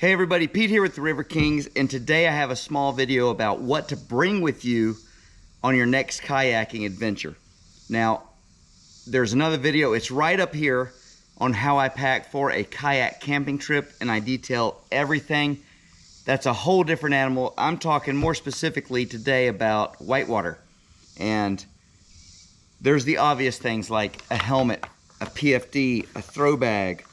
Hey everybody, Pete here with the River Kings, and today I have a small video about what to bring with you on your next kayaking adventure. Now, there's another video, it's right up here on how I pack for a kayak camping trip, and I detail everything. That's a whole different animal. I'm talking more specifically today about whitewater. And there's the obvious things like a helmet, a PFD, a throw bag,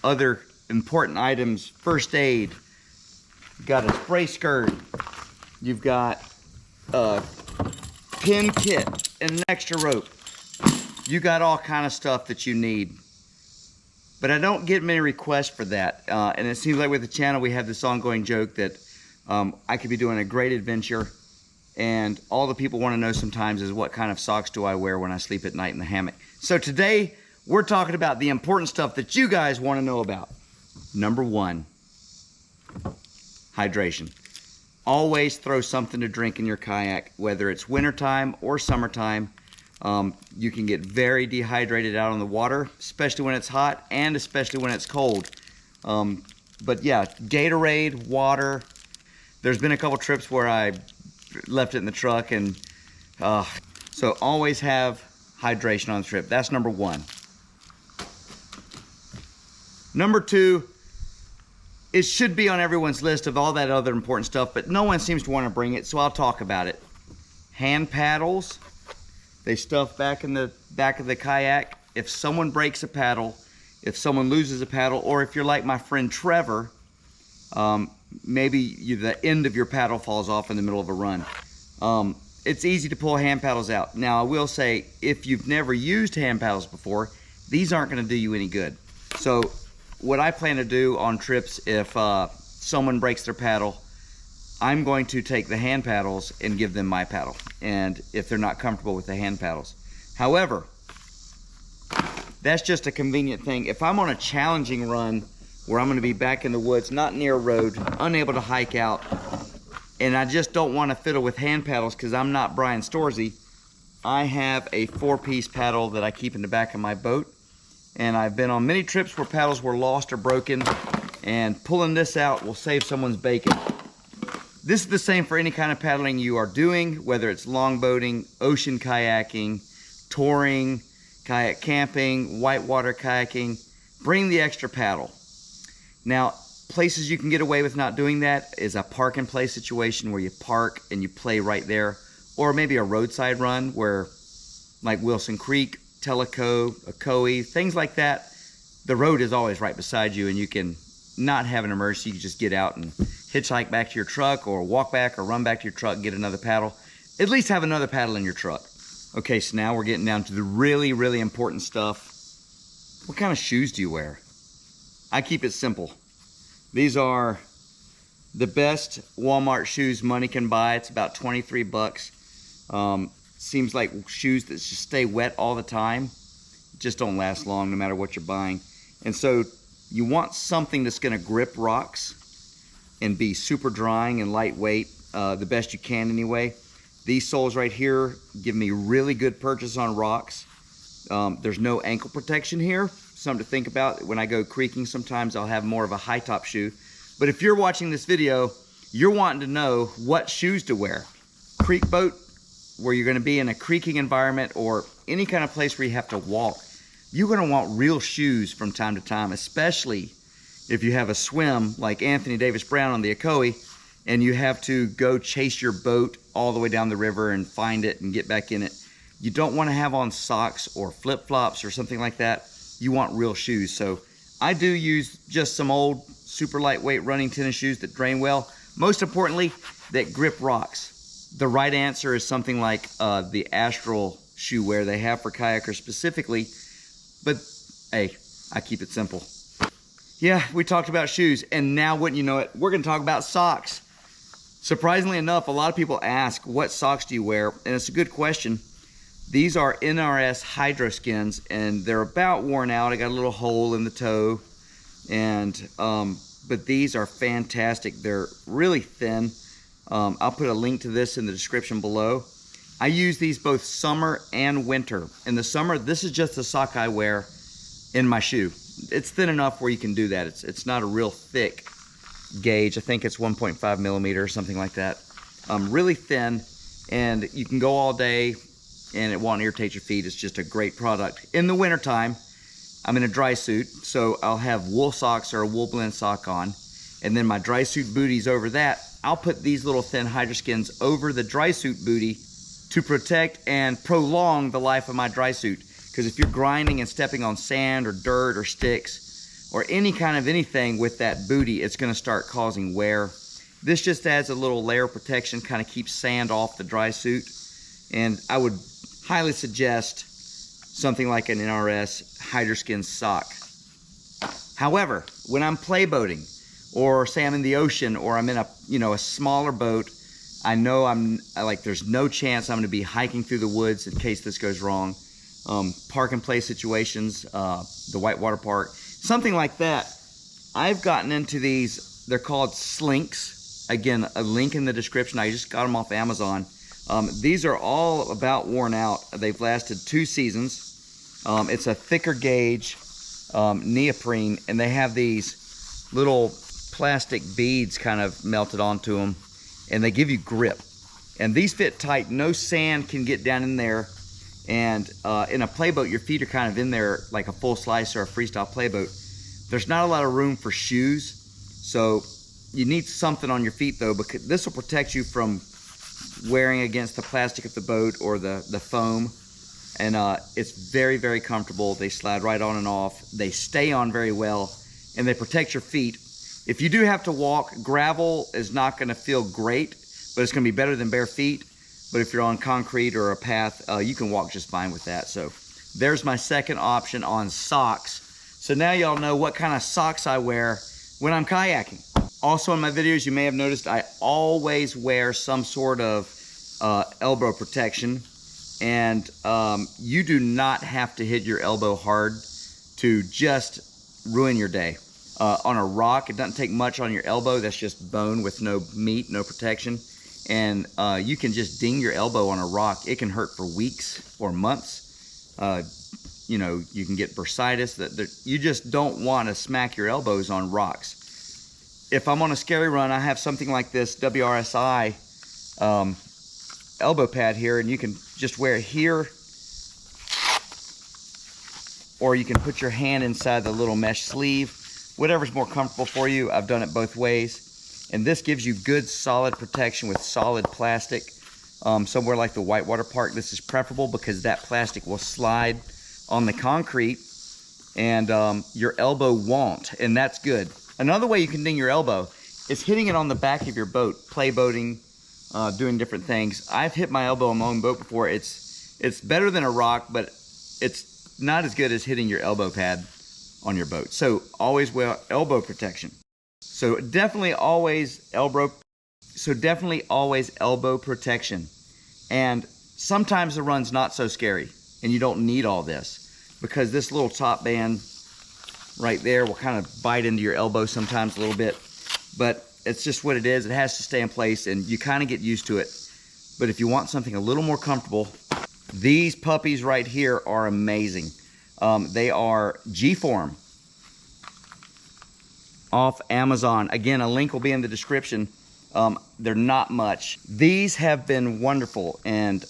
other important items, first aid. You've got a spray skirt. You've got a pin kit and an extra rope. You got all kind of stuff that you need. But I don't get many requests for that. And it seems like with the channel we have this ongoing joke that I could be doing a great adventure, and all the people want to know sometimes is what kind of socks do I wear when I sleep at night in the hammock. So today we're talking about the important stuff that you guys want to know about. Number one, hydration. Always throw something to drink in your kayak, whether it's wintertime or summertime. You can get very dehydrated out on the water, especially when it's hot and especially when it's cold. But yeah, Gatorade, water. There's been a couple trips where I left it in the truck, and so always have hydration on the trip. That's number one. Number two, it should be on everyone's list of all that other important stuff, but no one seems to want to bring it, so I'll talk about it. Hand paddles. They stuff back in the back of the kayak. If someone breaks a paddle, if someone loses a paddle, or if you're like my friend Trevor, maybe the end of your paddle falls off in the middle of a run. It's easy to pull hand paddles out. Now, I will say, if you've never used hand paddles before, these aren't going to do you any good. So what I plan to do on trips, if someone breaks their paddle, I'm going to take the hand paddles and give them my paddle, and if they're not comfortable with the hand paddles. However, that's just a convenient thing. If I'm on a challenging run where I'm going to be back in the woods, not near a road, unable to hike out, and I just don't want to fiddle with hand paddles because I'm not Brian Storzy, I have a 4-piece paddle that I keep in the back of my boat. And I've been on many trips where paddles were lost or broken, and pulling this out will save someone's bacon. This is the same for any kind of paddling you are doing, whether it's longboating, ocean kayaking, touring, kayak camping, whitewater kayaking. Bring the extra paddle. Now, places you can get away with not doing that is a park and play situation where you park and you play right there, or maybe a roadside run where, like Wilson Creek, Tellico, Ocoee, things like that. The road is always right beside you, and you can not have an emergency. You can just get out and hitchhike back to your truck, or walk back, or run back to your truck and get another paddle. At least have another paddle in your truck. Okay, so now we're getting down to the really, really important stuff. What kind of shoes do you wear? I keep it simple. These are the best Walmart shoes money can buy. It's about 23 bucks. Seems like shoes that just stay wet all the time just don't last long no matter what you're buying. And so you want something that's going to grip rocks and be super drying and lightweight, the best you can anyway. These soles right here give me really good purchase on rocks. There's no ankle protection here. Something to think about. When I go creeking, sometimes I'll have more of a high top shoe. But if you're watching this video, you're wanting to know what shoes to wear. Creek boat, where you're going to be in a creeking environment, or any kind of place where you have to walk, you're going to want real shoes from time to time, especially if you have a swim like Anthony Davis Brown on the Ocoee, and you have to go chase your boat all the way down the river and find it and get back in it. You don't want to have on socks or flip-flops or something like that. You want real shoes. So I do use just some old super lightweight running tennis shoes that drain well. Most importantly, that grip rocks. The right answer is something like the Astral shoe wear they have for kayakers specifically. But hey, I keep it simple. Yeah, we talked about shoes, and now wouldn't you know it, we're going to talk about socks. Surprisingly enough, a lot of people ask, what socks do you wear? And it's a good question. These are NRS Hydro Skins, and they're about worn out. I got a little hole in the toe, and but these are fantastic. They're really thin. I'll put a link to this in the description below. I use these both summer and winter. In the summer, this is just the sock I wear in my shoe. It's thin enough where you can do that. It's not a real thick gauge. I think it's 1.5 millimeter or something like that. Really thin, and you can go all day and it won't irritate your feet. It's just a great product. In the wintertime, I'm in a dry suit, so I'll have wool socks or a wool blend sock on, and then my dry suit booties over that. I'll put these little thin Hydroskins over the dry suit booty to protect and prolong the life of my dry suit. Because if you're grinding and stepping on sand or dirt or sticks or any kind of anything with that booty, it's gonna start causing wear. This just adds a little layer of protection, kind of keeps sand off the dry suit. And I would highly suggest something like an NRS Hydroskin sock. However, when I'm play boating, or say I'm in the ocean, or I'm in a smaller boat, I know there's no chance I'm gonna be hiking through the woods in case this goes wrong. Park and play situations, the whitewater park, something like that. I've gotten into these, they're called slinks. Again, a link in the description. I just got them off Amazon. These are all about worn out. They've lasted 2 seasons. It's a thicker gauge neoprene, and they have these little plastic beads kind of melted onto them, and they give you grip. And these fit tight. No sand can get down in there. And in a playboat, your feet are kind of in there like a full slice or a freestyle playboat. There's not a lot of room for shoes, so you need something on your feet though, because this will protect you from wearing against the plastic of the boat or the foam. And it's very, very comfortable. They slide right on and off. They stay on very well, and they protect your feet. If you do have to walk, gravel is not gonna feel great, but it's gonna be better than bare feet. But if you're on concrete or a path, you can walk just fine with that. So there's my second option on socks. So now y'all know what kind of socks I wear when I'm kayaking. Also in my videos, you may have noticed I always wear some sort of elbow protection. And you do not have to hit your elbow hard to just ruin your day. On a rock, it doesn't take much on your elbow. That's just bone with no meat, no protection. And you can just ding your elbow on a rock. It can hurt for weeks or months. You know, you can get bursitis. You just don't want to smack your elbows on rocks. If I'm on a scary run, I have something like this WRSI elbow pad here, and you can just wear it here, or you can put your hand inside the little mesh sleeve. Whatever's more comfortable for you. I've done it both ways. And this gives you good solid protection with solid plastic. Somewhere like the whitewater park, this is preferable because that plastic will slide on the concrete and your elbow won't, and that's good. Another way you can ding your elbow is hitting it on the back of your boat, play boating, doing different things. I've hit my elbow on my own boat before. It's better than a rock, but it's not as good as hitting your elbow pad on your boat. So always wear elbow protection. So definitely always elbow protection. And sometimes the run's not so scary and you don't need all this, because this little top band right there will kind of bite into your elbow sometimes a little bit, but it's just what it is. It has to stay in place and you kind of get used to it. But if you want something a little more comfortable, these puppies right here are amazing. They are G-Form off Amazon. Again, a link will be in the description. They're not much. These have been wonderful, and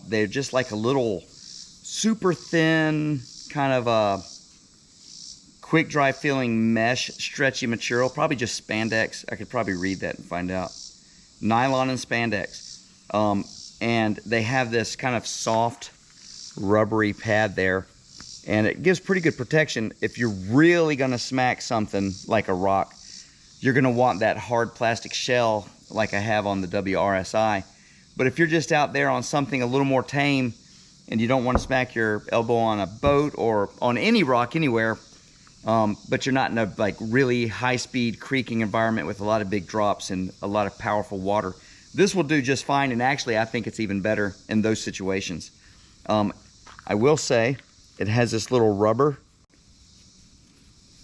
they're just like a little super thin kind of a quick dry feeling mesh stretchy material, probably just spandex. I could probably read that and find out. Nylon and spandex. And they have this kind of soft rubbery pad there, and it gives pretty good protection. If you're really gonna smack something like a rock, you're gonna want that hard plastic shell like I have on the WRSI. But if you're just out there on something a little more tame and you don't want to smack your elbow on a boat or on any rock anywhere, but you're not in a like really high-speed creaking environment with a lot of big drops and a lot of powerful water, this will do just fine. And actually, I think it's even better in those situations. I will say it has this little rubber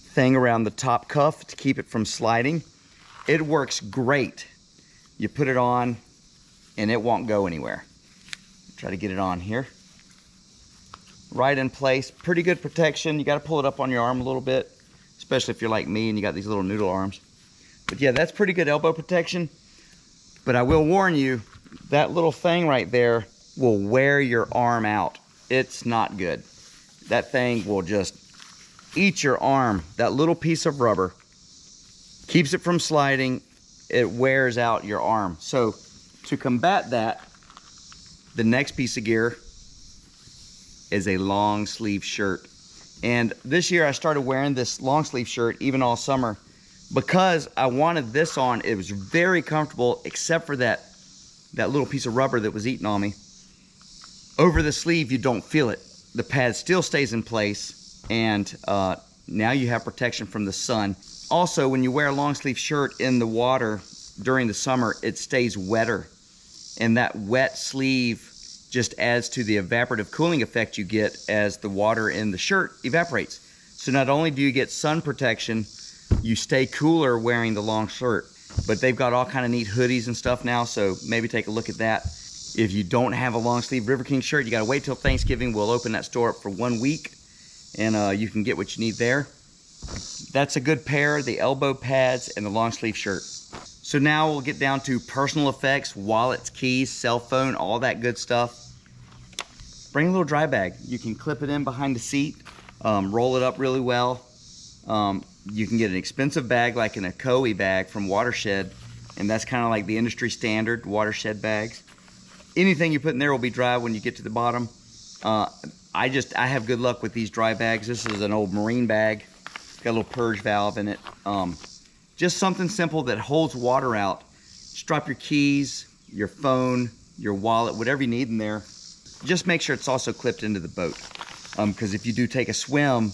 thing around the top cuff to keep it from sliding. It works great. You put it on and it won't go anywhere. Try to get it on here. Right in place, pretty good protection. You got to pull it up on your arm a little bit, especially if you're like me and you got these little noodle arms. But yeah, that's pretty good elbow protection. But I will warn you, that little thing right there will wear your arm out. It's not good. That thing will just eat your arm. That little piece of rubber keeps it from sliding. It wears out your arm. So to combat that, the next piece of gear is a long sleeve shirt. And this year I started wearing this long sleeve shirt even all summer because I wanted this on. It was very comfortable except for that little piece of rubber that was eating on me. Over the sleeve, you don't feel it. The pad still stays in place, and now you have protection from the sun. Also, when you wear a long sleeve shirt in the water during the summer, it stays wetter. And that wet sleeve just adds to the evaporative cooling effect you get as the water in the shirt evaporates. So not only do you get sun protection, you stay cooler wearing the long shirt. But they've got all kind of neat hoodies and stuff now, so maybe take a look at that. If you don't have a long sleeve River King shirt, you gotta wait till Thanksgiving. We'll open that store up for 1 week, and you can get what you need there. That's a good pair, the elbow pads and the long sleeve shirt. So now we'll get down to personal effects, wallets, keys, cell phone, all that good stuff. Bring a little dry bag. You can clip it in behind the seat, roll it up really well. You can get an expensive bag like an Ecoe bag from Watershed, and that's kind of like the industry standard Watershed bags. Anything you put in there will be dry when you get to the bottom. I have good luck with these dry bags. This is an old marine bag. It's got a little purge valve in it. Just something simple that holds water out. Just drop your keys, your phone, your wallet, whatever you need in there. Just make sure it's also clipped into the boat. Because if you do take a swim,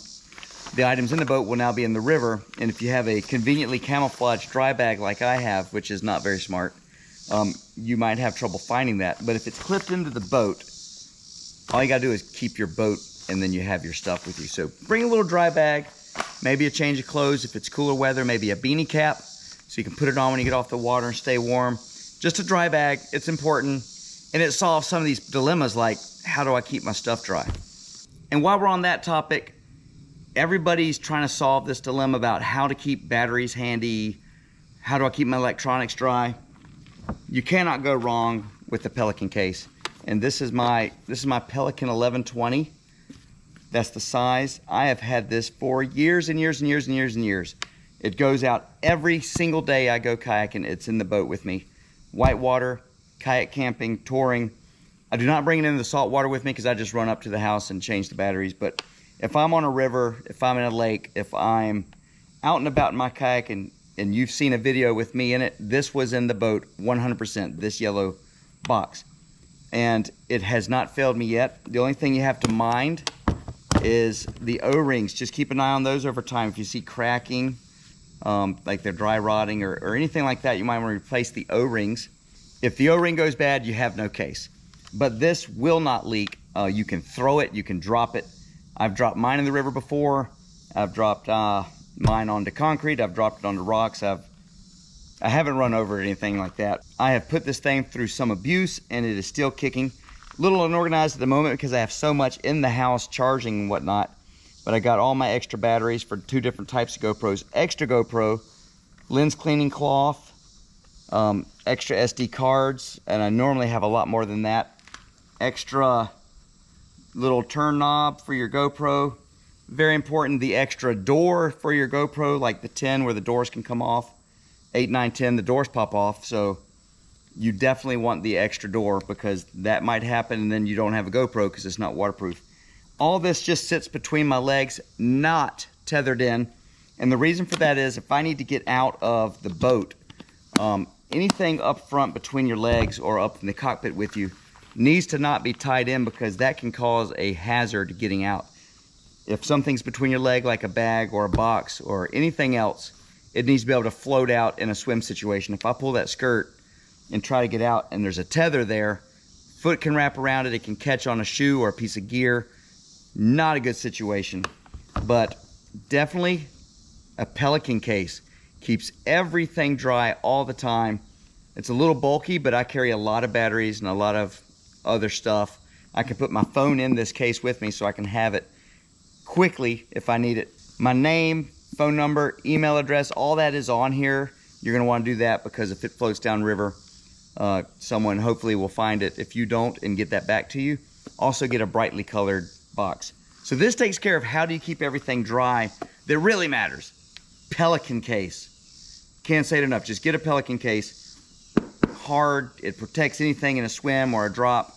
the items in the boat will now be in the river. And if you have a conveniently camouflaged dry bag like I have, which is not very smart, you might have trouble finding that. But if it's clipped into the boat, all you gotta do is keep your boat and then you have your stuff with you. So bring a little dry bag, maybe a change of clothes if it's cooler weather, maybe a beanie cap so you can put it on when you get off the water and stay warm. Just a dry bag, it's important, and it solves some of these dilemmas like, how do I keep my stuff dry? And while we're on that topic, everybody's trying to solve this dilemma about how to keep batteries handy, how do I keep my electronics dry? You cannot go wrong with the Pelican case. And this is my Pelican 1120. That's the size. I have had this for years and years and years and years and years. It goes out every single day I go kayaking. It's in the boat with me. Whitewater, kayak camping, touring. I do not bring it into the salt water with me because I just run up to the house and change the batteries. But if I'm on a river, if I'm in a lake, if I'm out and about in my kayak and you've seen a video with me in it, this was in the boat 100%, this yellow box. And it has not failed me yet. The only thing you have to mind is the O-rings. Just keep an eye on those over time. If you see cracking, like they're dry rotting or anything like that, you might want to replace the O-rings. If the O-ring goes bad, you have no case. But this will not leak. You can throw it, you can drop it. I've dropped mine in the river before. I've dropped mine onto concrete. I've dropped it onto rocks. I haven't run over anything like that. I have put this thing through some abuse and it is still kicking. A little unorganized at the moment because I have so much in the house charging and whatnot. But I got all my extra batteries for 2 different types of GoPros. Extra GoPro, lens cleaning cloth, extra SD cards, and I normally have a lot more than that. Extra little turn knob for your GoPro. Very important, the extra door for your GoPro, like the 10 where the doors can come off. 8, 9, 10, the doors pop off, so you definitely want the extra door because that might happen and then you don't have a GoPro because it's not waterproof. All this just sits between my legs, not tethered in. And the reason for that is if I need to get out of the boat, anything up front between your legs or up in the cockpit with you needs to not be tied in because that can cause a hazard getting out. If something's between your leg like a bag or a box or anything else, it needs to be able to float out in a swim situation. If I pull that skirt and try to get out and there's a tether there, foot can wrap around it, it can catch on a shoe or a piece of gear. Not a good situation, but definitely a Pelican case. Keeps everything dry all the time. It's a little bulky, but I carry a lot of batteries and a lot of other stuff. I can put my phone in this case with me so I can have it quickly if I need it. My name, phone number, email address, all that is on here. You're going to want to do that because if it floats downriver, someone hopefully will find it if you don't and get that back to you. Also get a brightly colored box. So this takes care of how do you keep everything dry that really matters. Pelican case. Can't say it enough. Just get a Pelican case. Hard, it protects anything in a swim or a drop,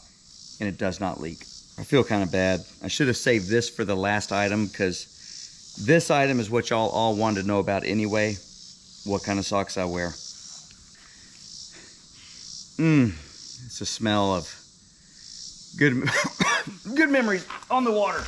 and it does not leak. I feel kind of bad. I should have saved this for the last item because this item is what y'all all wanted to know about anyway. What kind of socks I wear. It's a smell of good, good memories on the water.